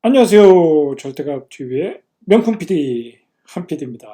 안녕하세요. 절대값 TV의 명품 PD 한 PD입니다.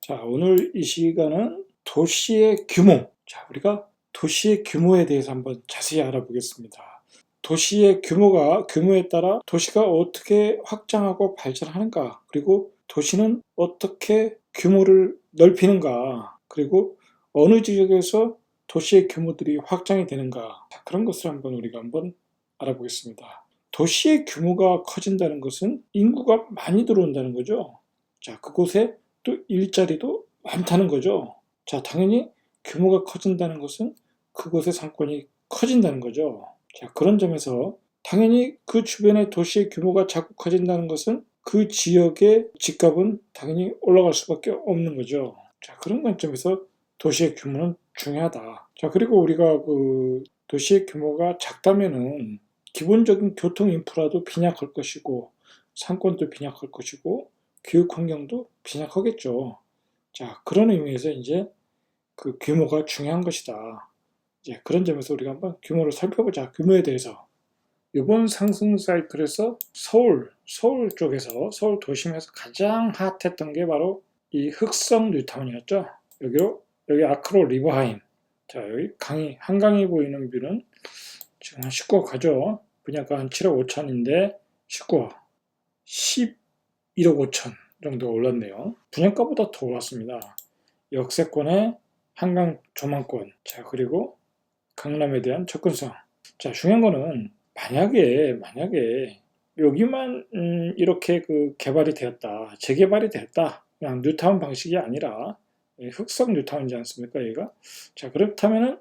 자, 오늘 이 시간은 도시의 규모. 자, 우리가 도시의 규모에 대해서 한번 자세히 알아보겠습니다. 도시의 규모에 따라 도시가 어떻게 확장하고 발전하는가, 그리고 도시는 어떻게 규모를 넓히는가, 그리고 어느 지역에서 도시의 규모들이 확장이 되는가, 자, 그런 것을 우리가 한번 알아보겠습니다. 도시의 규모가 커진다는 것은 인구가 많이 들어온다는 거죠. 자, 그곳에 또 일자리도 많다는 거죠. 자, 당연히 규모가 커진다는 것은 그곳의 상권이 커진다는 거죠. 자, 그런 점에서 당연히 그 주변의 도시의 규모가 자꾸 커진다는 것은 그 지역의 집값은 당연히 올라갈 수밖에 없는 거죠. 자, 그런 관점에서 도시의 규모는 중요하다. 자, 그리고 우리가 그 도시의 규모가 작다면은 기본적인 교통 인프라도 빈약할 것이고, 상권도 빈약할 것이고, 교육 환경도 빈약하겠죠. 자, 그런 의미에서 이제 그 규모가 중요한 것이다. 이제 그런 점에서 우리가 한번 규모를 살펴보자. 규모에 대해서. 이번 상승 사이클에서 서울 쪽에서, 서울 도심에서 가장 핫했던 게 바로 이 흑성 뉴타운이었죠. 여기 아크로 리버하임. 자, 여기 한강이 보이는 뷰는 지금 한 19억 가죠. 분양가 한 7억 5천인데 19억 11억 5천 정도 올랐네요. 분양가보다 더 올랐습니다. 역세권의 한강 조망권. 자, 그리고 강남에 대한 접근성. 자, 중요한 거는 만약에 여기만 이렇게 그 개발이 되었다, 재개발이 되었다, 그냥 뉴타운 방식이 아니라 흑성 뉴타운이지 않습니까, 여기가? 자, 그렇다면은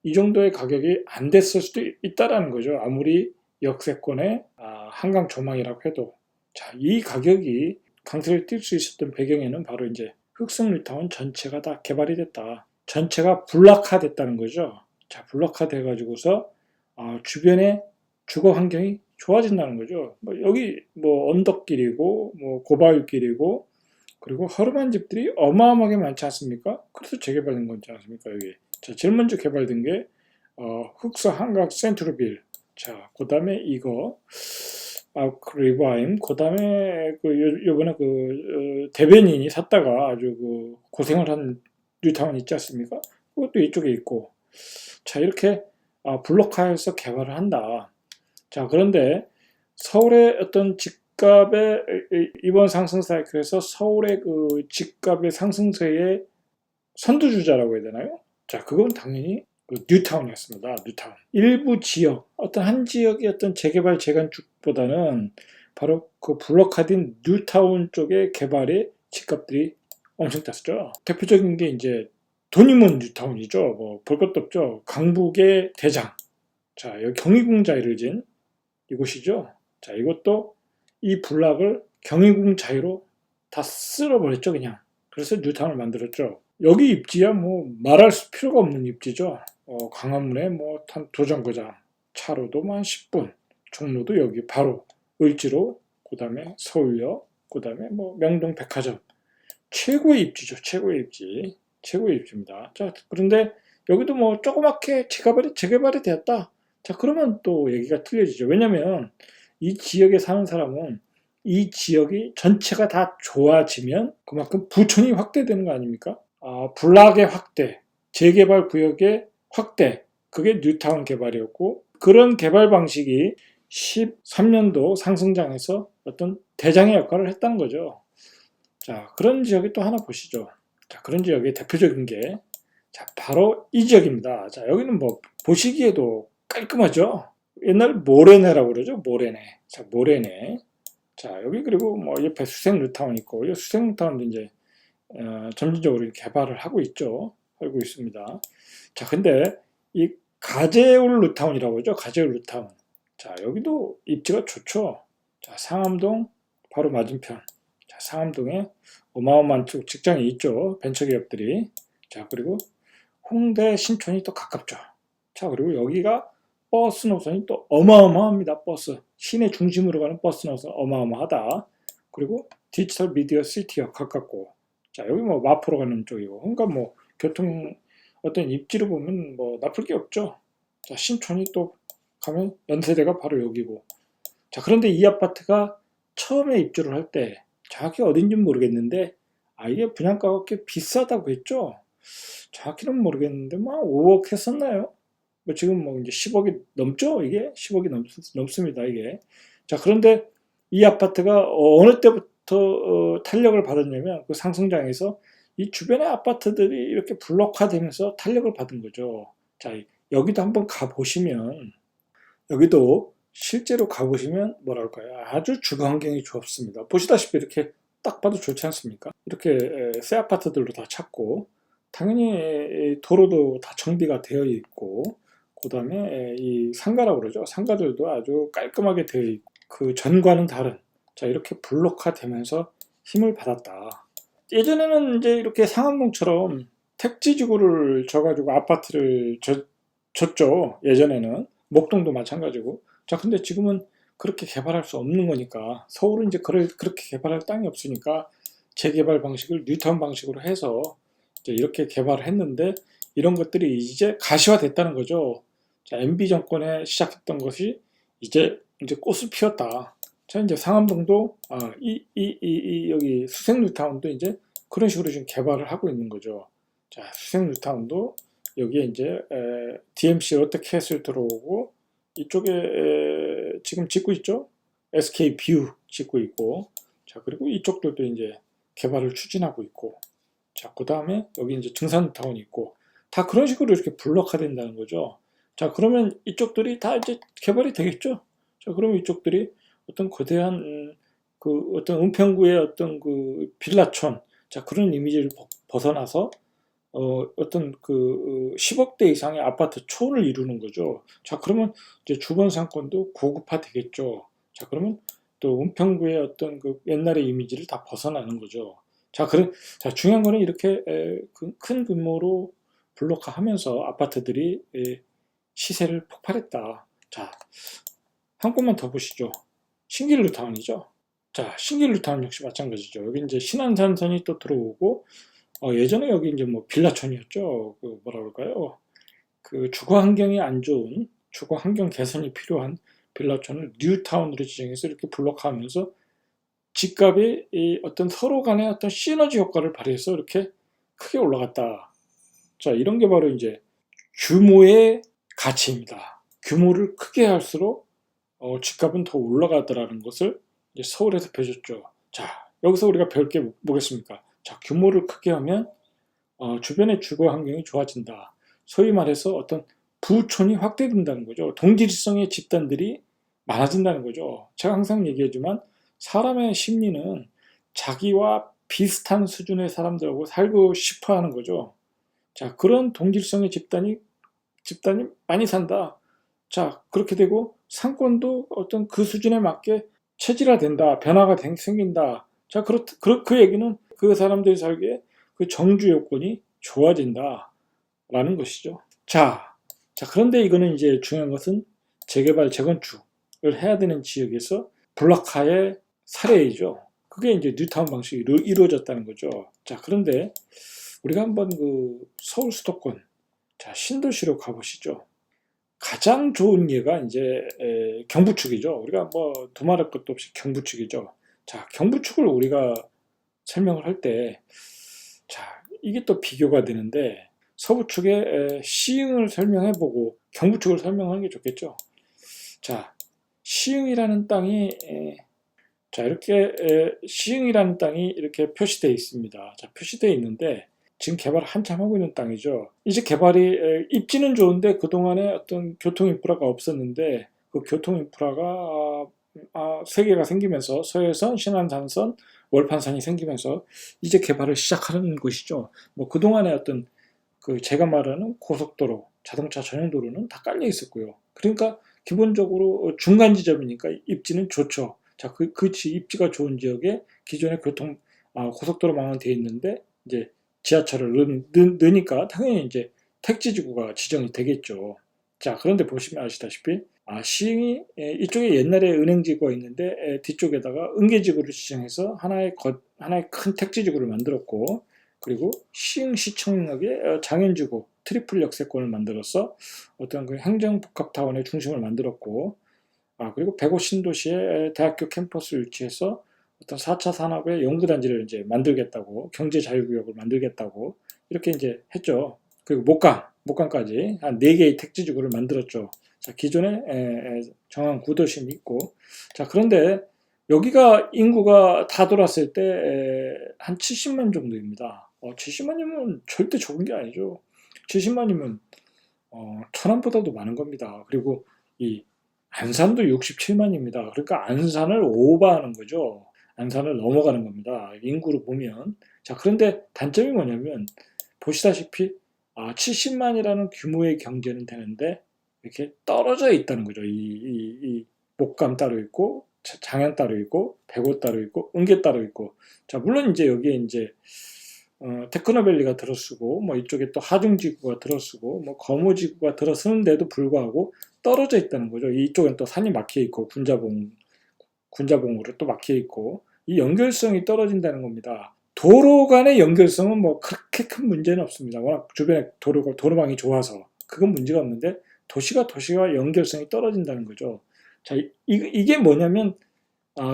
이 정도의 가격이 안 됐을 수도 있다라는 거죠. 아무리 역세권의 한강 조망이라고 해도. 자, 이 가격이 강세를 띌 수 있었던 배경에는 바로 이제 흑성 뉴타운 전체가 다 개발이 됐다. 전체가 블락화됐다는 거죠. 자, 블락화돼 가지고서 주변의 주거 환경이 좋아진다는 거죠. 여기 언덕길이고 고바위길이고, 그리고 허름한 집들이 어마어마하게 많지 않습니까? 그래서 재개발된 거지 않습니까, 여기. 자, 제일 먼저 개발된 게 흑서 한강 센트럴빌. 자, 그 다음에 이거 리버하임. 그 다음에 요번에 대변인이 샀다가 아주 고생을 한 뉴타운 있지 않습니까? 그것도 이쪽에 있고. 자, 이렇게 블록화해서 개발을 한다. 자, 그런데 서울의 어떤 집값의 이번 상승 사이클에서 서울의 그 집값의 상승세의 선두주자라고 해야 되나요? 자, 그건 당연히 뉴타운이었습니다. 뉴타운. 일부 지역, 어떤 한 지역의 어떤 재개발, 재건축보다는 바로 그 블록화된 뉴타운 쪽의 개발의 집값들이 엄청 땄죠. 대표적인 게 이제 도니문 뉴타운이죠. 볼 것도 없죠. 강북의 대장. 자, 여기 경희궁 자유를 진 이곳이죠. 자, 이것도 이 블락을 경희궁 자유로 다 쓸어버렸죠, 그냥. 그래서 뉴타운을 만들었죠. 여기 입지야 말할 필요가 없는 입지죠. 광화문에 도정거장, 차로도 한 10분, 종로도 여기 바로 을지로, 그 다음에 서울역, 그 다음에 명동 백화점. 최고의 입지죠. 최고의 입지입니다. 자, 그런데 여기도 조그맣게 재개발이 되었다. 자, 그러면 또 얘기가 틀려지죠. 왜냐면 이 지역에 사는 사람은 이 지역이 전체가 다 좋아지면 그만큼 부촌이 확대되는 거 아닙니까? 블락의 확대, 재개발 구역의 확대, 그게 뉴타운 개발이었고, 그런 개발 방식이 13년도 상승장에서 어떤 대장의 역할을 했다는 거죠. 자, 그런 지역이 또 하나 보시죠. 자, 그런 지역의 대표적인 게, 자, 바로 이 지역입니다. 자, 여기는 보시기에도 깔끔하죠? 옛날 모래내라고 그러죠? 모래내. 자, 모래내. 자, 여기 그리고 옆에 수생 뉴타운 있고, 이 수생 뉴타운도 이제 점진적으로 개발을 하고 있습니다. 자, 근데 이 가제울 뉴타운이라고 하죠. 가제울 뉴타운. 자, 여기도 입지가 좋죠. 자, 상암동 바로 맞은편. 자, 상암동에 어마어마한 직장이 있죠. 벤처기업들이. 자, 그리고 홍대 신촌이 또 가깝죠. 자, 그리고 여기가 버스 노선이 또 어마어마합니다. 버스. 시내 중심으로 가는 버스 노선 어마어마하다. 그리고 디지털 미디어 시티와 가깝고. 자, 여기 마포로 가는 쪽이고. 그러니까 교통 어떤 입지로 보면 나쁠 게 없죠. 자, 신촌이 또 가면 연세대가 바로 여기고. 자, 그런데 이 아파트가 처음에 입주를 할 때 정확히 어딘지는 모르겠는데 이게 분양가가 꽤 비싸다고 했죠. 정확히는 모르겠는데 뭐 5억 했었나요? 뭐 지금 뭐 이제 10억이 넘죠? 이게 10억이 넘습니다. 이게. 자, 그런데 이 아파트가 어느 때부터 탄력을 받았냐면 그 상승장에서 이 주변의 아파트들이 이렇게 블록화되면서 탄력을 받은 거죠. 자, 여기도 한번 가보시면 여기도 실제로 가보시면 뭐랄까요? 아주 주거 환경이 좋습니다. 보시다시피 이렇게 딱 봐도 좋지 않습니까? 이렇게 새 아파트들로 다 찾고 당연히 도로도 다 정비가 되어 있고 그 다음에 이 상가라고 그러죠. 상가들도 아주 깔끔하게 되어 있고 그 전과는 다른 자 이렇게 블록화 되면서 힘을 받았다. 예전에는 이제 이렇게 상암동처럼 택지지구를 져가지고 아파트를 졌죠. 예전에는 목동도 마찬가지고. 자 근데 지금은 그렇게 개발할 수 없는 거니까 서울은 이제 그렇게 개발할 땅이 없으니까 재개발 방식을 뉴타운 방식으로 해서 이제 이렇게 개발을 했는데 이런 것들이 이제 가시화됐다는 거죠. 자, MB 정권에 시작했던 것이 이제 꽃을 피웠다. 자, 이제 상암동도 여기 수생 뉴타운도 이제 그런 식으로 지금 개발을 하고 있는 거죠. 자, 수생 뉴타운도 여기에 이제 DMC 롯데캐슬 들어오고 이쪽에 지금 짓고 있죠. SK 뷰 짓고 있고 자 그리고 이쪽들도 이제 개발을 추진하고 있고 자 그 다음에 여기 이제 증산타운이 있고 다 그런 식으로 이렇게 블록화된다는 거죠. 자 그러면 이쪽들이 다 이제 개발이 되겠죠. 자 그러면 이쪽들이 어떤 거대한 그 어떤 은평구의 어떤 그 빌라촌 자 그런 이미지를 벗어나서 어떤 그 10억대 이상의 아파트 촌을 이루는 거죠. 자, 그러면 이제 주변 상권도 고급화 되겠죠. 자, 그러면 또 은평구의 어떤 그 옛날의 이미지를 다 벗어나는 거죠. 자, 중요한 거는 이렇게 큰 규모로 블록화하면서 아파트들이 시세를 폭발했다. 자, 한 곳만 더 보시죠. 신길루타운이죠. 자, 신길루타운 역시 마찬가지죠. 여기 이제 신안산선이 또 들어오고 예전에 여기 이제 뭐 빌라촌이었죠. 그 뭐라 그럴까요? 그 주거 환경이 안 좋은 주거 환경 개선이 필요한 빌라촌을 뉴타운으로 지정해서 이렇게 블록하면서 집값이 이 어떤 서로 간의 어떤 시너지 효과를 발휘해서 이렇게 크게 올라갔다. 자, 이런 게 바로 이제 규모의 가치입니다. 규모를 크게 할수록 집값은 더 올라가더라는 것을 이제 서울에서 펴줬죠. 자, 여기서 우리가 배울 게 뭐겠습니까? 자, 규모를 크게 하면 주변의 주거 환경이 좋아진다. 소위 말해서 어떤 부촌이 확대된다는 거죠. 동질성의 집단들이 많아진다는 거죠. 제가 항상 얘기하지만 사람의 심리는 자기와 비슷한 수준의 사람들하고 살고 싶어 하는 거죠. 자, 그런 동질성의 집단이 많이 산다. 자, 그렇게 되고 상권도 어떤 그 수준에 맞게 체질화된다. 변화가 생긴다. 자, 그 얘기는 그 사람들이 살기에 그 정주 요건이 좋아진다라는 것이죠. 자, 그런데 이거는 이제 중요한 것은 재개발, 재건축을 해야 되는 지역에서 블록화의 사례이죠. 그게 이제 뉴타운 방식이 이루어졌다는 거죠. 자, 그런데 우리가 한번 그 서울 수도권, 자, 신도시로 가보시죠. 가장 좋은 예가 이제 경부축이죠. 우리가 뭐 두말할 것도 없이 경부축이죠. 자, 경부축을 우리가 설명을 할 때, 자, 이게 또 비교가 되는데 서부축의 시흥을 설명해보고 경부축을 설명하는 게 좋겠죠. 자, 시흥이라는 땅이 자 이렇게 시흥이라는 땅이 이렇게 표시되어 있습니다. 자, 표시되어 있는데 지금 개발을 한참 하고 있는 땅이죠. 이제 개발이 입지는 좋은데 그동안에 어떤 교통 인프라가 없었는데 그 교통 인프라가 세 개가 생기면서 서해선, 신안산선, 월판선이 생기면서 이제 개발을 시작하는 곳이죠. 뭐 그동안에 어떤 그 제가 말하는 고속도로, 자동차 전용도로는 다 깔려 있었고요. 그러니까 기본적으로 중간 지점이니까 입지는 좋죠. 자, 그 입지가 좋은 지역에 기존의 고속도로망은 되어 있는데 이제 지하철을 넣으니까 당연히 이제 택지지구가 지정이 되겠죠. 자, 그런데 보시면 아시다시피 시흥이 이쪽에 옛날에 은행지구가 있는데 뒤쪽에다가 은계지구를 지정해서 하나의 큰 택지지구를 만들었고 그리고 시흥시청역에 장현지구 트리플 역세권을 만들어서 어떤 그 행정복합타운의 중심을 만들었고 그리고 150신도시에 대학교 캠퍼스를 유치해서 어떤 4차 산업의 연구단지를 이제 만들겠다고, 경제자유구역을 만들겠다고 이렇게 이제 했죠. 그리고 목감까지 한 4개의 택지지구를 만들었죠. 자, 기존에 정한 구도심이 있고, 자, 그런데 여기가 인구가 다 돌았을 때 한 70만 정도입니다. 70만이면 절대 적은 게 아니죠. 70만이면 천안보다도 많은 겁니다. 그리고 이 안산도 67만입니다. 그러니까 안산을 오버하는 거죠. 안산을 넘어가는 겁니다. 인구로 보면. 자, 그런데 단점이 뭐냐면 보시다시피 70만이라는 규모의 경제는 되는데 이렇게 떨어져 있다는 거죠. 이 목감 따로 있고 장안 따로 있고 백오 따로 있고 은계 따로 있고. 자, 물론 이제 여기에 이제 테크노밸리가 들어서고 뭐 이쪽에 또 하중지구가 들어서고 뭐 거무지구가 들어서는데도 불구하고 떨어져 있다는 거죠. 이쪽엔 또 산이 막혀 있고 군자봉으로 또 막혀 있고 이 연결성이 떨어진다는 겁니다. 도로 간의 연결성은 뭐 그렇게 큰 문제는 없습니다. 워낙 주변에 도로망이 좋아서 그건 문제가 없는데 도시가 연결성이 떨어진다는 거죠. 자, 이게 뭐냐면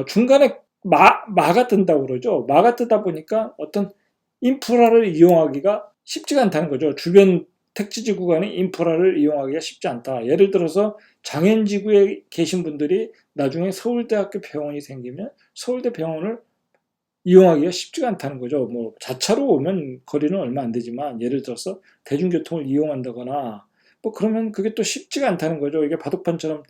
중간에 마가 뜬다고 그러죠. 마가 뜨다 보니까 어떤 인프라를 이용하기가 쉽지가 않다는 거죠. 주변 택지지 구간의 인프라를 이용하기가 쉽지 않다. 예를 들어서 장현지구에 계신 분들이 나중에 서울대학교 병원이 생기면 서울대 병원을 이용하기가 쉽지가 않다는 거죠. 뭐 자차로 오면 거리는 얼마 안 되지만 예를 들어서 대중교통을 이용한다거나 뭐 그러면 그게 또 쉽지가 않다는 거죠. 이게 바둑판처럼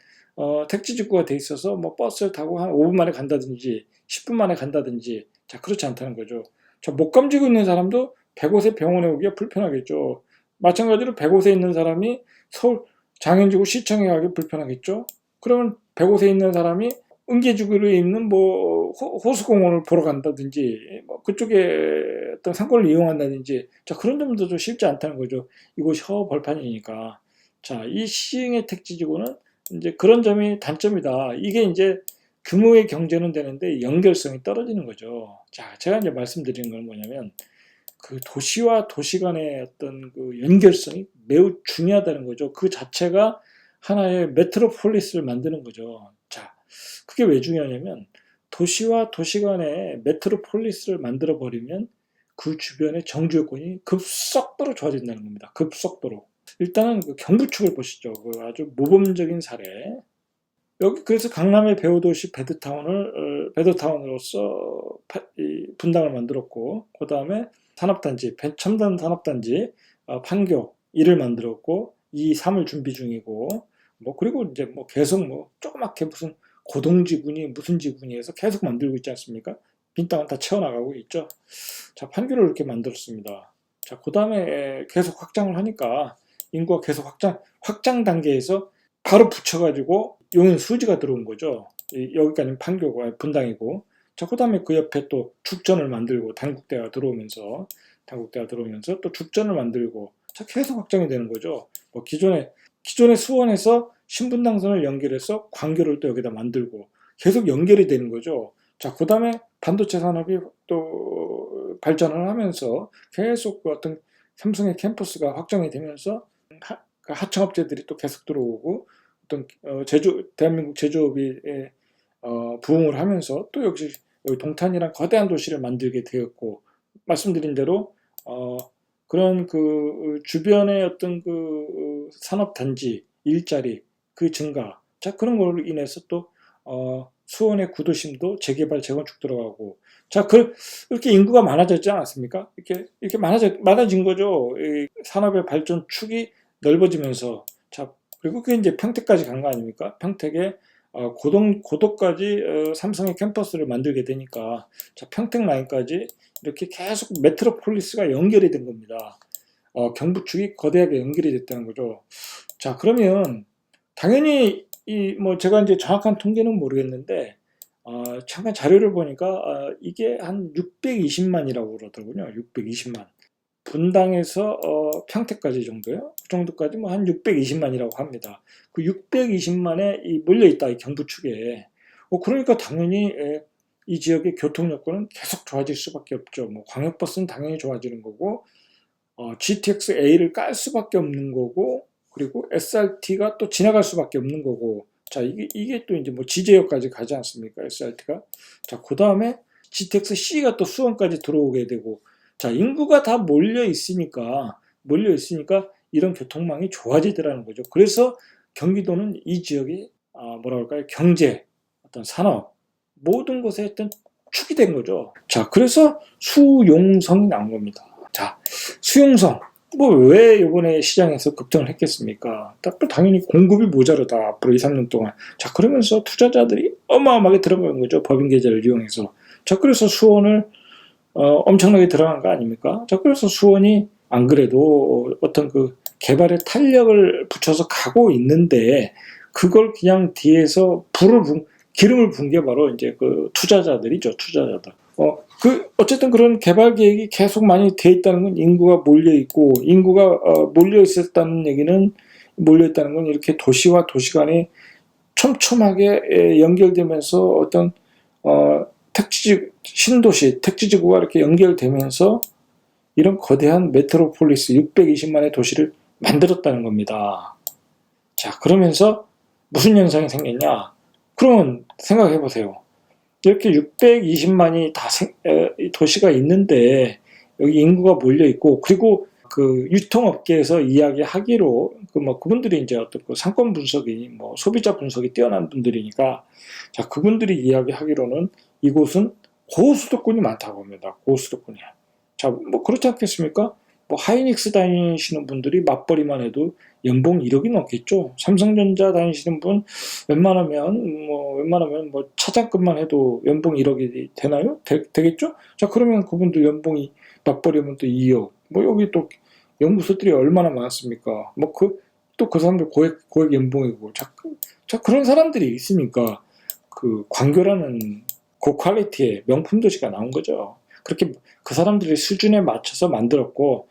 택지직구가 돼 있어서 뭐 버스를 타고 한 5분 만에 간다든지 10분 만에 간다든지 자 그렇지 않다는 거죠. 자, 목 감지고 있는 사람도 100곳에 병원에 오기가 불편하겠죠. 마찬가지로 100곳에 있는 사람이 서울 장현지구 시청에 가기 불편하겠죠. 그러면 100곳에 있는 사람이 은계지구에 있는 뭐 호수공원을 보러 간다든지 뭐 그쪽에 어떤 상권을 이용한다든지 자 그런 점도 좀 쉽지 않다는 거죠. 이곳이 허벌판이니까. 자, 이 시흥의 택지지구는 이제 그런 점이 단점이다. 이게 이제 규모의 경제는 되는데 연결성이 떨어지는 거죠. 자, 제가 이제 말씀드리는 건 뭐냐면 그 도시와 도시 간의 어떤 그 연결성이 매우 중요하다는 거죠. 그 자체가 하나의 메트로폴리스를 만드는 거죠. 자, 그게 왜 중요하냐면 도시와 도시 간의 메트로폴리스를 만들어 버리면 그 주변의 정주 여건이 급속도로 좋아진다는 겁니다. 급속도로. 일단은 그 경부축을 보시죠. 그 아주 모범적인 사례. 여기 그래서 강남의 배후도시 베드타운으로서 분당을 만들었고 그 다음에 산업단지 첨단 산업단지 판교 이를 만들었고 2, 3을 준비 중이고 뭐 그리고 이제 뭐 계속 뭐 조그맣게 무슨 고동지구니 무슨 지구니 해서 계속 만들고 있지 않습니까? 빈 땅은 다 채워나가고 있죠. 자, 판교를 이렇게 만들었습니다. 자, 그 다음에 계속 확장을 하니까 인구가 계속 확장 단계에서 바로 붙여가지고 용인 수지가 들어온 거죠. 여기까지는 판교고 분당이고. 자, 그 다음에 그 옆에 또 죽전을 만들고 단국대가 들어오면서 또 죽전을 만들고 자, 계속 확장이 되는 거죠. 뭐 기존의 수원에서 신분당선을 연결해서 광교를 또 여기다 만들고 계속 연결이 되는 거죠. 자, 그 다음에 반도체 산업이 또 발전을 하면서 계속 그 어떤 삼성의 캠퍼스가 확장이 되면서 하청업체들이 또 계속 들어오고 어떤 대한민국 제조업이 부흥을 하면서 또 역시 여기 동탄이란 거대한 도시를 만들게 되었고 말씀드린 대로 그런 그 주변의 어떤 그 산업단지 일자리 그 증가 자 그런 걸로 인해서 또 수원의 구도심도 재개발 재건축 들어가고 자 그렇게 인구가 많아졌지 않았습니까? 이렇게 많아진 거죠. 이 산업의 발전 축이 넓어지면서 자 그리고 그게 이제 평택까지 간 거 아닙니까? 평택에 고도까지 삼성의 캠퍼스를 만들게 되니까 자 평택 라인까지 이렇게 계속 메트로폴리스가 연결이 된 겁니다. 경부축이 거대하게 연결이 됐다는 거죠. 자 그러면 당연히 뭐 제가 이제 정확한 통계는 모르겠는데 잠깐 자료를 보니까 이게 한 620만이라고 그러더군요. 620만. 분당에서 평택까지 정도요. 그 정도까지 뭐 한 620만이라고 합니다. 그 620만에 몰려 있다 이 경부축에. 그러니까 당연히 이 지역의 교통 여건은 계속 좋아질 수밖에 없죠. 뭐 광역버스는 당연히 좋아지는 거고, GTX-A를 깔 수밖에 없는 거고, 그리고 SRT가 또 지나갈 수밖에 없는 거고. 자, 이게 또 이제 뭐 지제역까지 가지 않습니까? SRT가. 자, 그 다음에 GTX C가 또 수원까지 들어오게 되고, 자, 인구가 다 몰려 있으니까 이런 교통망이 좋아지더라는 거죠. 그래서 경기도는 이 지역이 뭐라 할까요? 경제, 어떤 산업, 모든 것에 어떤 축이 된 거죠. 자, 그래서 수용성이 나온 겁니다. 자, 수용성. 뭐 왜 이번에 시장에서 급등을 했겠습니까? 당연히 공급이 모자르다. 앞으로 2, 3년 동안. 자, 그러면서 투자자들이 어마어마하게 들어간 거죠. 법인 계좌를 이용해서. 자, 그래서 수원을 엄청나게 들어간 거 아닙니까? 자, 그래서 수원이 안 그래도 어떤 그 개발에 탄력을 붙여서 가고 있는데 그걸 그냥 뒤에서 기름을 분 게 바로 이제 그 투자자들이죠. 투자자들. 어쨌든 그런 개발 계획이 계속 많이 돼 있다는 건 인구가 몰려있고, 인구가 몰려있다는 건 이렇게 도시와 도시 간에 촘촘하게 연결되면서 어떤, 신도시, 택지지구가 이렇게 연결되면서 이런 거대한 메트로폴리스 620만의 도시를 만들었다는 겁니다. 자, 그러면서 무슨 현상이 생겼냐? 그러면 생각해 보세요. 이렇게 620만이 도시가 있는데 여기 인구가 몰려 있고, 그리고 그 유통업계에서 이야기하기로 그분들이 이제 어떤 그 상권 분석이 소비자 분석이 뛰어난 분들이니까, 자, 그분들이 이야기하기로는 이곳은 고수도권이 많다고 합니다. 고수도권이. 자, 그렇지 않겠습니까? 하이닉스 다니시는 분들이 맞벌이만 해도 연봉 1억이 넘겠죠. 삼성전자 다니시는 분 웬만하면 차장급만 해도 연봉 1억이 되나요? 되겠죠? 자, 그러면 그분들 연봉이 맞벌이면 또 2억. 여기 또 연구소들이 얼마나 많습니까? 그 사람들 고액 연봉이고. 자, 그런 사람들이 있으니까 그 광교라는 고퀄리티의 명품 도시가 나온 거죠. 그렇게 그 사람들의 수준에 맞춰서 만들었고,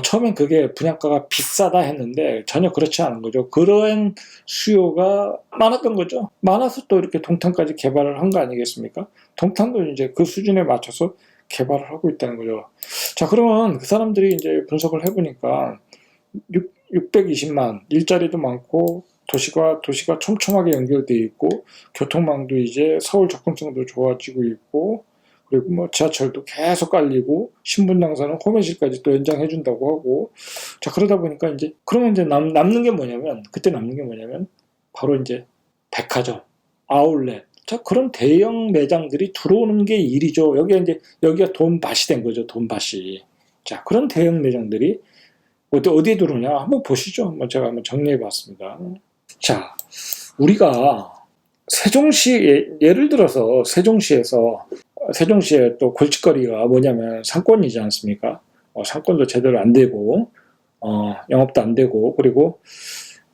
처음엔 그게 분양가가 비싸다 했는데 전혀 그렇지 않은 거죠. 그런 수요가 많았던 거죠. 많아서 또 이렇게 동탄까지 개발을 한 거 아니겠습니까? 동탄도 이제 그 수준에 맞춰서 개발을 하고 있다는 거죠. 자, 그러면 그 사람들이 이제 분석을 해보니까 620만, 일자리도 많고, 도시가 촘촘하게 연결되어 있고, 교통망도 이제 서울 접근성도 좋아지고 있고, 그리고 지하철도 계속 깔리고, 신분당사는 호매실까지 또 연장해준다고 하고, 자, 그러다 보니까 그러면 남는 게 뭐냐면, 바로 이제 백화점, 아울렛, 자, 그런 대형 매장들이 들어오는 게 일이죠. 여기가 돈밭이 된 거죠, 돈밭이. 자, 그런 대형 매장들이 어디에 들어오냐? 한번 보시죠. 제가 한번 정리해 봤습니다. 자, 우리가 예를 들어서 세종시에 또 골칫거리가 뭐냐면 상권이지 않습니까? 상권도 제대로 안 되고, 영업도 안 되고, 그리고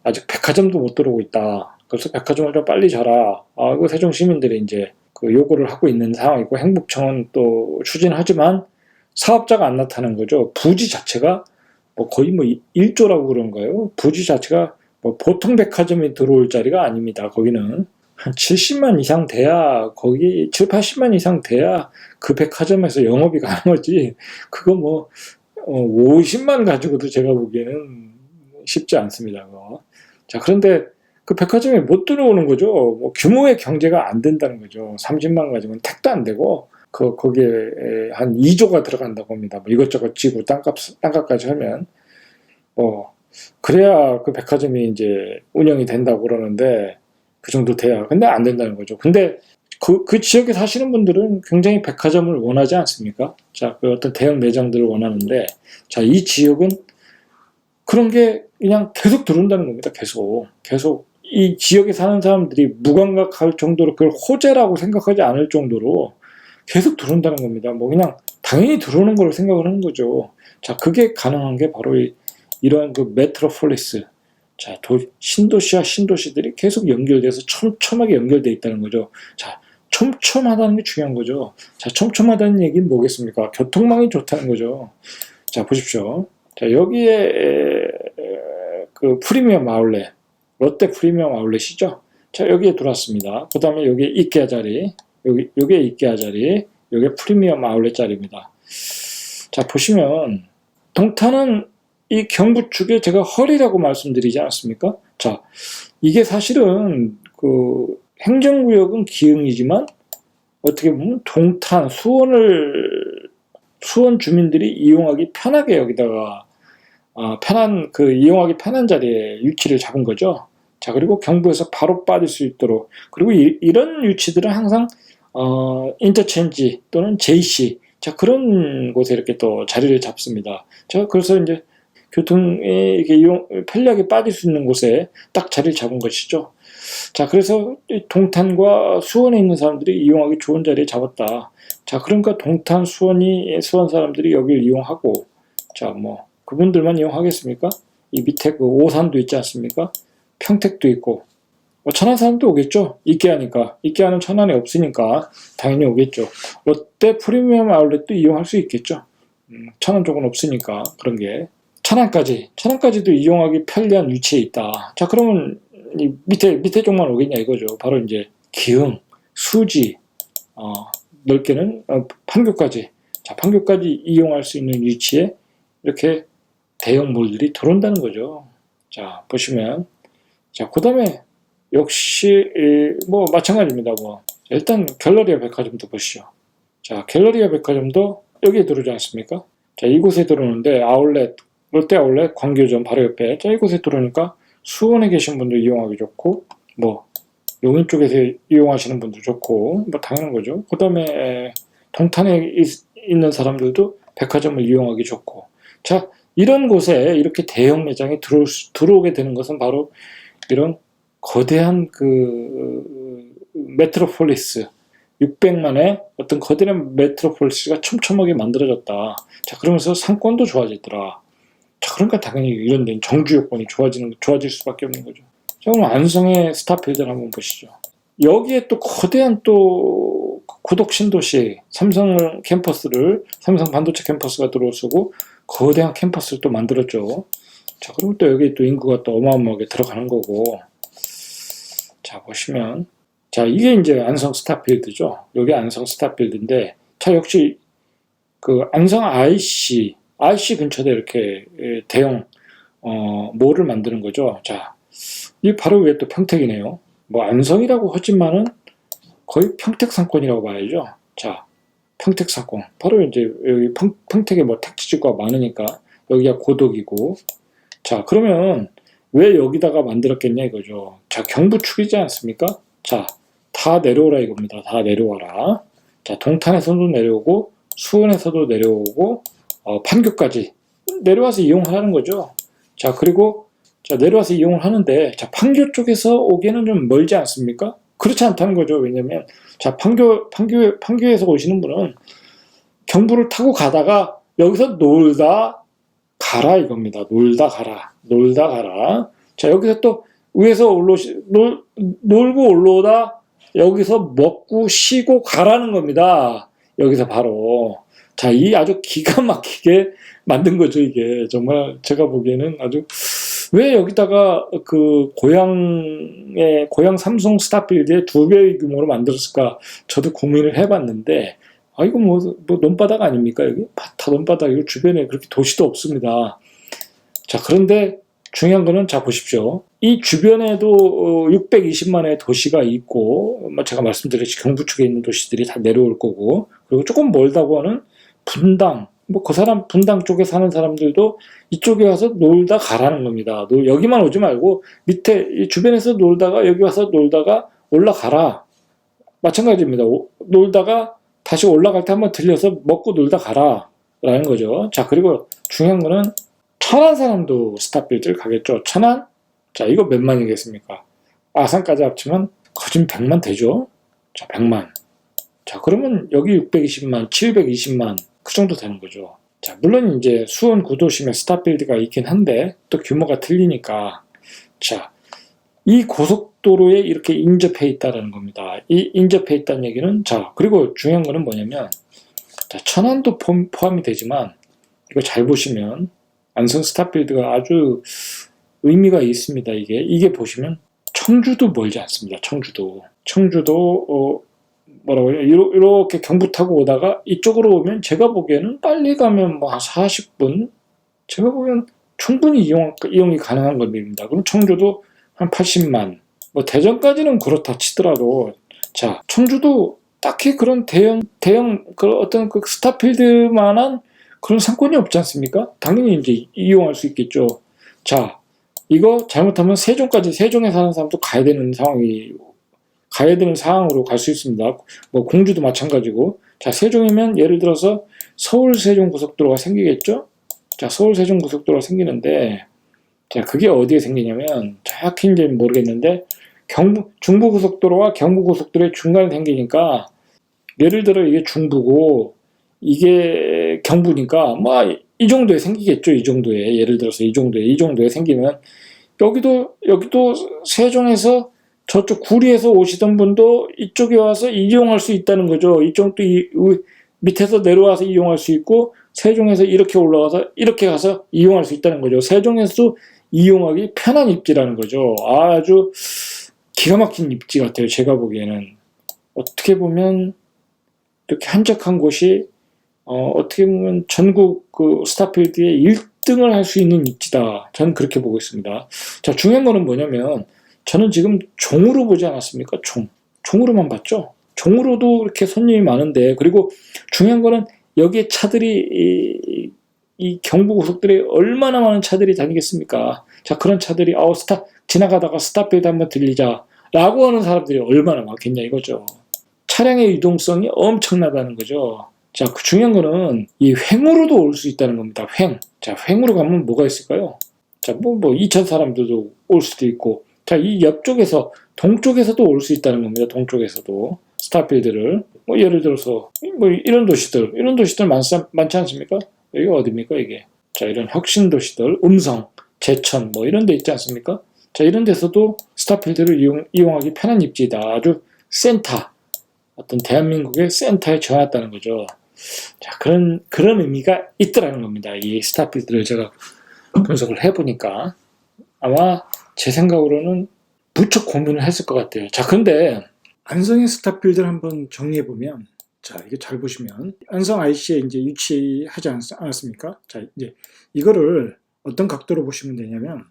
아직 백화점도 못 들어오고 있다. 그래서 백화점을 좀 빨리 져라. 이거 세종 시민들이 이제 그 요구를 하고 있는 상황이고, 행복청은 또 추진하지만 사업자가 안 나타나는 거죠. 부지 자체가 거의 1조라고 그런가요? 부지 자체가 보통 백화점이 들어올 자리가 아닙니다. 거기는 한 70만 이상 돼야, 거기 7, 80만 이상 돼야 그 백화점에서 영업이 가능하지. 그거 50만 가지고도 제가 보기에는 쉽지 않습니다. 그거. 자, 그런데 그 백화점에 못 들어오는 거죠. 규모의 경제가 안 된다는 거죠. 30만 가지고는 택도 안 되고, 거기에 한 2조가 들어간다고 합니다. 이것저것 지고 땅값까지 하면. 그래야 그 백화점이 이제 운영이 된다고 그러는데, 그 정도 돼야. 근데 안 된다는 거죠. 근데 그 지역에 사시는 분들은 굉장히 백화점을 원하지 않습니까? 자, 그 어떤 대형 매장들을 원하는데, 자, 이 지역은 그런 게 그냥 계속 들어온다는 겁니다. 계속. 이 지역에 사는 사람들이 무감각할 정도로 그걸 호재라고 생각하지 않을 정도로 계속 들어온다는 겁니다. 그냥 당연히 들어오는 걸로 생각을 하는 거죠. 자, 그게 가능한 게 바로 이러한 그 메트로폴리스. 자, 신도시와 신도시들이 계속 연결돼서 촘촘하게 연결되어 있다는 거죠. 자, 촘촘하다는 게 중요한 거죠. 자, 촘촘하다는 얘기는 뭐겠습니까? 교통망이 좋다는 거죠. 자, 보십시오. 자, 여기에 그 프리미엄 아울렛, 롯데 프리미엄 아울렛이죠. 자, 여기에 들어왔습니다. 그 다음에 여기 이케아 자리, 여기에 이케아 자리, 여기에 프리미엄 아울렛 자리입니다. 자, 보시면 동탄은 이 경부 축에 제가 허리라고 말씀드리지 않았습니까? 자, 이게 사실은 그 행정구역은 기흥이지만 어떻게 보면 동탄, 수원 주민들이 이용하기 편하게 여기다가 편한 이용하기 편한 자리에 위치를 잡은 거죠. 자, 그리고 경부에서 바로 빠질 수 있도록, 그리고 이런 위치들은 항상 인터체인지 또는 JC, 자, 그런 곳에 이렇게 또 자리를 잡습니다. 자, 그래서 이제 교통에 이렇게 편리하게 빠질 수 있는 곳에 딱 자리를 잡은 것이죠. 자, 그래서 동탄과 수원에 있는 사람들이 이용하기 좋은 자리에 잡았다. 자, 그러니까 동탄, 수원 사람들이 여기를 이용하고, 자, 뭐 그분들만 이용하겠습니까? 이 밑에 그 오산도 있지 않습니까? 평택도 있고, 천안 사람도 오겠죠. 이케아는 천안에 없으니까 당연히 오겠죠. 롯데 프리미엄 아울렛도 이용할 수 있겠죠. 천안 쪽은 없으니까 그런 게. 천안까지도 이용하기 편리한 위치에 있다. 자, 그러면 이 밑에 쪽만 오겠냐 이거죠. 바로 이제 기흥, 수지, 넓게는 판교까지. 자, 판교까지 이용할 수 있는 위치에 이렇게 대형 몰들이 들어온다는 거죠. 자, 보시면, 자, 그 다음에 역시 뭐 마찬가지입니다. 뭐 일단 갤러리아 백화점도 보시죠. 자, 갤러리아 백화점도 여기에 들어오지 않습니까? 자, 이곳에 들어오는데 롯데 아울렛 광교점 바로 옆에, 자, 이곳에 들어오니까 수원에 계신 분들 이용하기 좋고, 뭐 용인 쪽에서 이용하시는 분도 좋고, 뭐 당연한 거죠. 그 다음에 동탄에 있는 사람들도 백화점을 이용하기 좋고, 자, 이런 곳에 이렇게 대형 매장이 들어오게 되는 것은 바로 이런 거대한 메트로폴리스, 600만의 어떤 거대한 메트로폴리스가 촘촘하게 만들어졌다. 자, 그러면서 상권도 좋아지더라. 자, 그러니까 당연히 이런 데는 정주 요건이 좋아질 수밖에 없는 거죠. 자, 그럼 안성의 스타필드를 한번 보시죠. 여기에 또 거대한 또 고독 신도시 삼성 반도체 캠퍼스가 들어서고 거대한 캠퍼스를 또 만들었죠. 자, 그리고 또 여기 또 인구가 또 어마어마하게 들어가는 거고. 자, 보시면, 자, 이게 이제 안성 스타필드죠. 여기 안성 스타필드인데, 자, 역시 안성 IC 근처에 이렇게 대형 몰을 만드는 거죠. 자, 이 바로 위에 또 평택이네요. 뭐 안성이라고 하지만은 거의 평택 상권이라고 봐야죠. 자, 평택 상권. 바로 이제 여기 평택에 뭐 택지주가 많으니까 여기가 고독이고. 자, 그러면 왜 여기다가 만들었겠냐 이거죠. 자, 경부축이지 않습니까? 자, 다 내려오라 이겁니다. 다 내려와라. 자, 동탄에서도 내려오고 수원에서도 내려오고 판교까지 내려와서 이용하는 거죠. 자, 그리고 자, 내려와서 이용을 하는데, 자, 판교 쪽에서 오기에는 좀 멀지 않습니까? 그렇지 않다는 거죠. 왜냐면, 자, 판교에서 오시는 분은 경부를 타고 가다가 여기서 놀다 가라 이겁니다. 놀다 가라. 자, 여기서 또 위에서 놀고 올라오다 여기서 먹고 쉬고 가라는 겁니다. 여기서 바로. 자, 이 아주 기가 막히게 만든 거죠, 이게. 정말 제가 보기에는 아주, 왜 여기다가 고향 삼성 스타필드의 2배의 규모로 만들었을까? 저도 고민을 해봤는데, 이거 뭐 논바닥 아닙니까, 여기? 다 논바닥이고, 주변에 그렇게 도시도 없습니다. 자, 그런데 중요한 거는, 자, 보십시오. 이 주변에도 620만의 도시가 있고, 제가 말씀드렸듯이 경부 쪽에 있는 도시들이 다 내려올 거고, 그리고 조금 멀다고 하는 분당, 분당 쪽에 사는 사람들도 이쪽에 와서 놀다 가라는 겁니다. 여기만 오지 말고 밑에 주변에서 놀다가 여기 와서 놀다가 올라가라. 마찬가지입니다. 놀다가 다시 올라갈 때 한번 들려서 먹고 놀다 가라. 라는 거죠. 자, 그리고 중요한 거는 천안 사람도 스타필드를 가겠죠. 천안? 자, 이거 몇 만이겠습니까? 아산까지 합치면 거진 100만 되죠. 자, 100만. 자, 그러면 여기 620만, 720만 그 정도 되는 거죠. 자, 물론 이제 수원 구도심에 스타필드가 있긴 한데 또 규모가 틀리니까. 자, 이 고속도로에 이렇게 인접해 있다는 겁니다. 이 인접해 있다는 얘기는, 자, 그리고 중요한 거는 뭐냐면, 자, 천안도 포함이 되지만 이거 잘 보시면 안성 스타필드가 아주 의미가 있습니다. 이게 보시면 청주도 멀지 않습니다. 청주도 이렇게 경부 타고 오다가 이쪽으로 오면 제가 보기에는 빨리 가면 뭐 한 40분, 제가 보기엔 충분히 이용이 가능한 겁니다. 그럼 청주도 한 80만, 뭐 대전까지는 그렇다 치더라도, 자, 청주도 딱히 그런 대형 그 어떤 그 스타필드만한 그런 상권이 없지 않습니까? 당연히 이제 이용할 수 있겠죠. 자, 이거 잘못하면 세종에 사는 사람도 가야 되는 상황으로 갈 수 있습니다. 뭐 공주도 마찬가지고. 자, 세종이면 예를 들어서 서울 세종 고속도로가 생기겠죠? 자, 서울 세종 고속도로가 생기는데, 자, 그게 어디에 생기냐면, 정확히인지는 모르겠는데, 중부고속도로와 경부고속도로의 중간에 생기니까, 예를 들어 이게 중부고, 이게 경부니까, 뭐, 이 정도에 생기겠죠, 이 정도에. 예를 들어서 이 정도에 생기면, 여기도 세종에서 저쪽 구리에서 오시던 분도 이쪽에 와서 이용할 수 있다는 거죠. 이쪽도 밑에서 내려와서 이용할 수 있고, 세종에서 이렇게 올라가서 이렇게 가서 이용할 수 있다는 거죠. 세종에서 이용하기 편한 입지라는 거죠. 아주 기가 막힌 입지 같아요. 제가 보기에는. 어떻게 보면 이렇게 한적한 곳이 어떻게 보면 전국 그 스타필드의 1등을 할 수 있는 입지다. 저는 그렇게 보고 있습니다. 자, 중요한 거는 뭐냐면 저는 지금 종으로 보지 않았습니까? 종으로만 봤죠. 종으로도 이렇게 손님이 많은데, 그리고 중요한 거는 여기에 차들이 이 경부고속도로에 얼마나 많은 차들이 다니겠습니까? 자, 그런 차들이 지나가다가 스타필드 한번 들리자 라고 하는 사람들이 얼마나 많겠냐 이거죠. 차량의 유동성이 엄청나다는 거죠. 자, 그 중요한 거는 이 횡으로도 올 수 있다는 겁니다. 자, 횡으로 가면 뭐가 있을까요? 자, 뭐 2천 사람들도 올 수도 있고, 자, 이 옆쪽에서 동쪽에서도 올 수 있다는 겁니다. 동쪽에서도 스타필드를 뭐 예를 들어서 뭐 이런 도시들 많지 않습니까? 여기가 어디입니까 이게? 자, 이런 혁신 도시들, 음성, 제천 뭐 이런 데 있지 않습니까? 자, 이런 데서도 스타필드를 이용하기 편한 입지다. 아주 센터, 어떤 대한민국의 센터에 정했다는 거죠. 자, 그런 의미가 있더라는 겁니다. 이 스타필드를 제가 분석을 해보니까 아마 제 생각으로는 무척 고민을 했을 것 같아요. 자, 근데 안성의 스타필드를 한번 정리해보면, 자, 이게 잘 보시면 안성 IC에 이제 위치하지 않았습니까? 자, 이제 이거를 어떤 각도로 보시면 되냐면,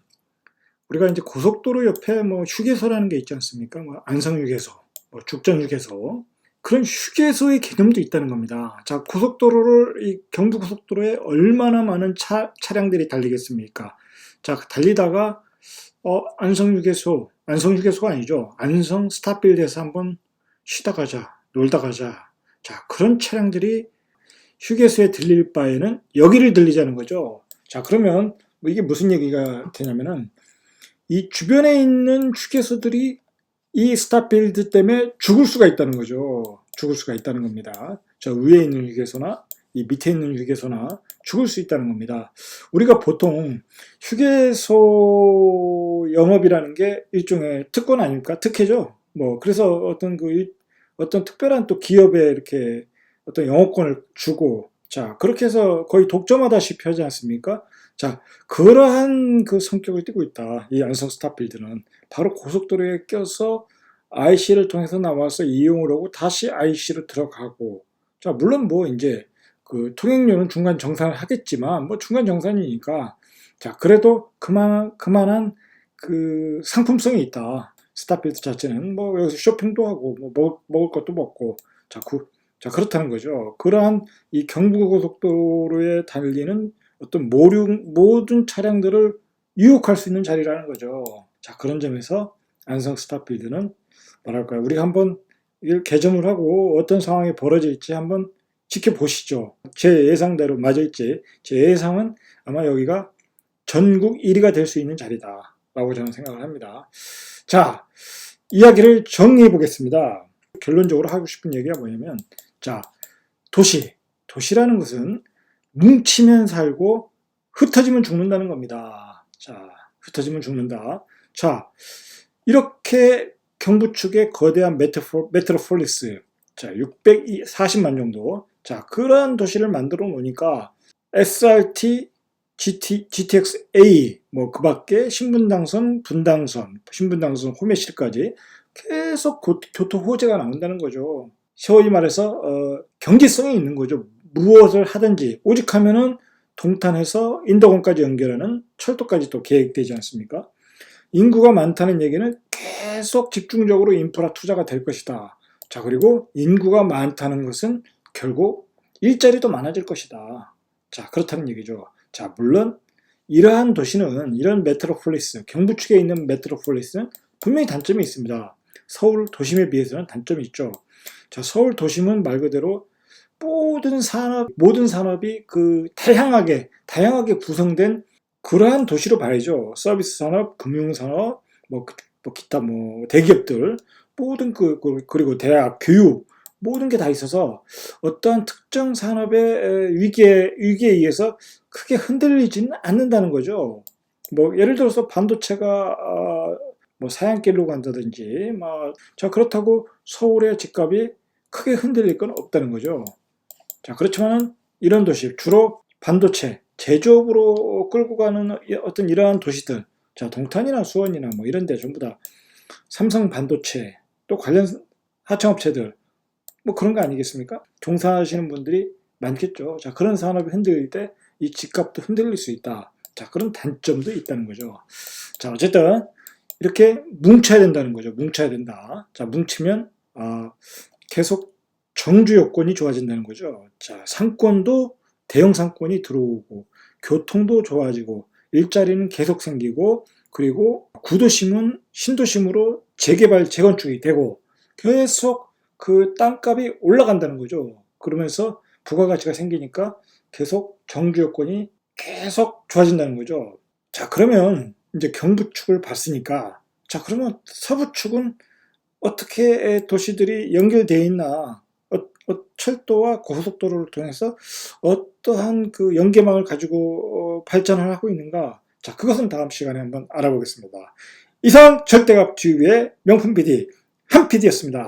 우리가 이제 고속도로 옆에 뭐 휴게소라는 게 있지 않습니까? 뭐 안성 휴게소, 뭐 죽전 휴게소, 그런 휴게소의 개념도 있다는 겁니다. 자, 이 경부고속도로에 얼마나 많은 차량들이 달리겠습니까? 자, 달리다가 안성 휴게소가 아니죠. 안성 스타필드에서 한번 쉬다 가자, 놀다 가자. 자, 그런 차량들이 휴게소에 들릴 바에는 여기를 들리자는 거죠. 자, 그러면 뭐 이게 무슨 얘기가 되냐면은 이 주변에 있는 휴게소들이 이 스타필드 때문에 죽을 수가 있다는 거죠. 죽을 수가 있다는 겁니다. 저 위에 있는 휴게소나 이 밑에 있는 휴게소나 죽을 수 있다는 겁니다. 우리가 보통 휴게소 영업이라는 게 일종의 특권 아닙니까? 특혜죠. 뭐 그래서 어떤 특별한 또 기업에 이렇게 어떤 영업권을 주고, 자, 그렇게 해서 거의 독점하다시피 하지 않습니까? 자, 그러한 그 성격을 띠고 있다. 이 안성 스타필드는 바로 고속도로에 껴서 IC를 통해서 나와서 이용을 하고 다시 IC로 들어가고, 자, 물론 뭐 이제 그 통행료는 중간 정산을 하겠지만 뭐 중간 정산이니까, 자, 그래도 그만한 그 상품성이 있다. 스타필드 자체는 뭐 여기서 쇼핑도 하고 뭐 먹을 것도 먹고, 자, 그렇다는 거죠. 그러한 이 경부고속도로에 달리는 어떤 모든 차량들을 유혹할 수 있는 자리라는 거죠. 자, 그런 점에서 안성 스타필드는 뭐랄까요, 우리가 한번 이걸 개점을 하고 어떤 상황이 벌어질지 한번 지켜보시죠. 제 예상대로 맞을지. 제 예상은 아마 여기가 전국 1위가 될 수 있는 자리다 라고 저는 생각을 합니다. 자, 이야기를 정리해 보겠습니다. 결론적으로 하고 싶은 얘기가 뭐냐면, 자, 도시라는 것은 뭉치면 살고 흩어지면 죽는다는 겁니다. 자, 흩어지면 죽는다. 자, 이렇게 경부 축의 거대한 메트로폴리스, 자, 640만 정도. 자, 그러한 도시를 만들어 놓으니까 SRT, GTX-A, 뭐 그 밖에 신분당선, 호메실까지 계속 교통 호재가 나온다는 거죠. 소위 말해서 경제성이 있는 거죠. 무엇을 하든지 오직 하면은 동탄에서 인덕원까지 연결하는 철도까지 또 계획되지 않습니까? 인구가 많다는 얘기는 계속 집중적으로 인프라 투자가 될 것이다. 자, 그리고 인구가 많다는 것은 결국 일자리도 많아질 것이다. 자, 그렇다는 얘기죠. 자, 물론 이러한 도시는, 이런 메트로폴리스, 경부축에 있는 메트로폴리스는 분명히 단점이 있습니다. 서울 도심에 비해서는 단점이 있죠. 자, 서울 도심은 말 그대로 모든 산업이 다양하게 구성된 그러한 도시로 봐야죠. 서비스 산업, 금융 산업, 기타 대기업들, 모든 그리고 대학, 교육, 모든 게 다 있어서 어떠한 특정 산업의 위기에 의해서 크게 흔들리지는 않는다는 거죠. 예를 들어서 반도체가 사양길로 간다든지, 자, 그렇다고 서울의 집값이 크게 흔들릴 건 없다는 거죠. 자, 그렇지만 이런 도시, 주로 반도체, 제조업으로 끌고 가는 어떤 이러한 도시들, 자, 동탄이나 수원이나 이런 데 전부 다 삼성 반도체, 또 관련 하청업체들, 그런 거 아니겠습니까? 종사하시는 분들이 많겠죠. 자, 그런 산업이 흔들릴 때 이 집값도 흔들릴 수 있다. 자, 그런 단점도 있다는 거죠. 자, 어쨌든 이렇게 뭉쳐야 된다는 거죠. 뭉쳐야 된다. 자, 뭉치면 계속 정주 여건이 좋아진다는 거죠. 자, 상권도 대형 상권이 들어오고, 교통도 좋아지고, 일자리는 계속 생기고, 그리고 구도심은 신도심으로 재개발, 재건축이 되고, 계속 그 땅값이 올라간다는 거죠. 그러면서 부가가치가 생기니까 계속 정주 여건이 계속 좋아진다는 거죠. 자, 그러면 이제 경부축을 봤으니까, 자, 그러면 서부축은 어떻게 도시들이 연결되어 있나, 철도와 고속도로를 통해서 어떠한 그 연계망을 가지고 발전을 하고 있는가, 자, 그것은 다음 시간에 한번 알아보겠습니다. 이상 절대값 GU의 명품 PD 한 PD였습니다.